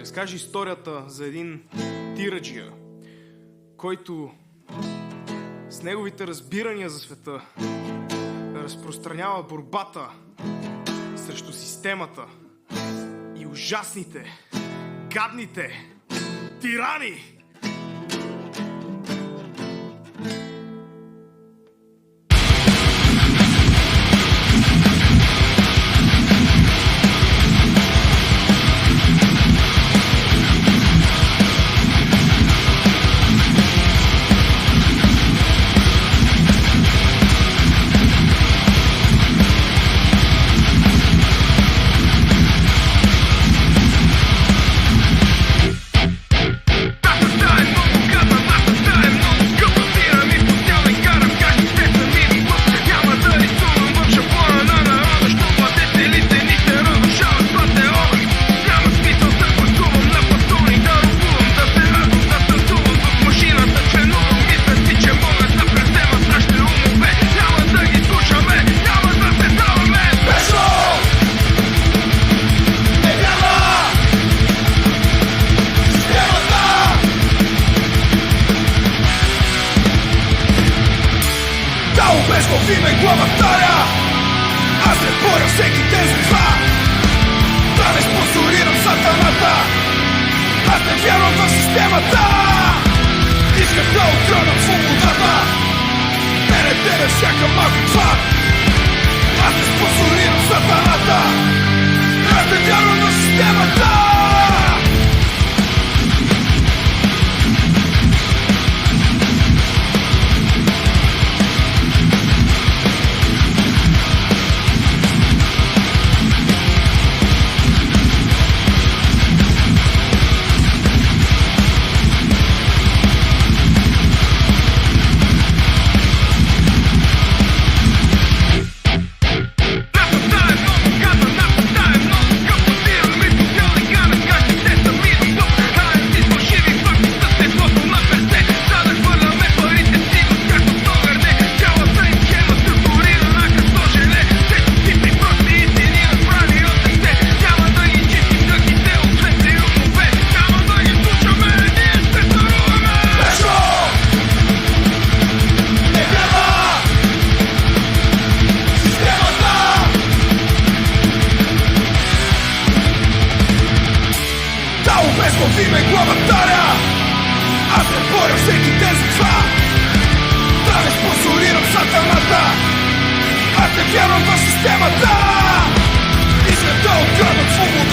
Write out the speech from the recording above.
разкажа историята за един тираджия, който с неговите разбирания за света разпространява борбата срещу системата и ужасните, гадните тирани. Без в име глава втора. Аз не боря всеки ден с това. Да не спонсорирам сатаната. Аз не вярвам в системата. Искам да открадам свободата. Мене тебе всяка малка това. Аз не спонсорирам сатаната. Аз не вярвам в системата. В име глава втора. Аз не боря всеки ден за това. Да не спонсорирам сатаната. Аз не вярвам в системата. Искам да открадам свобода.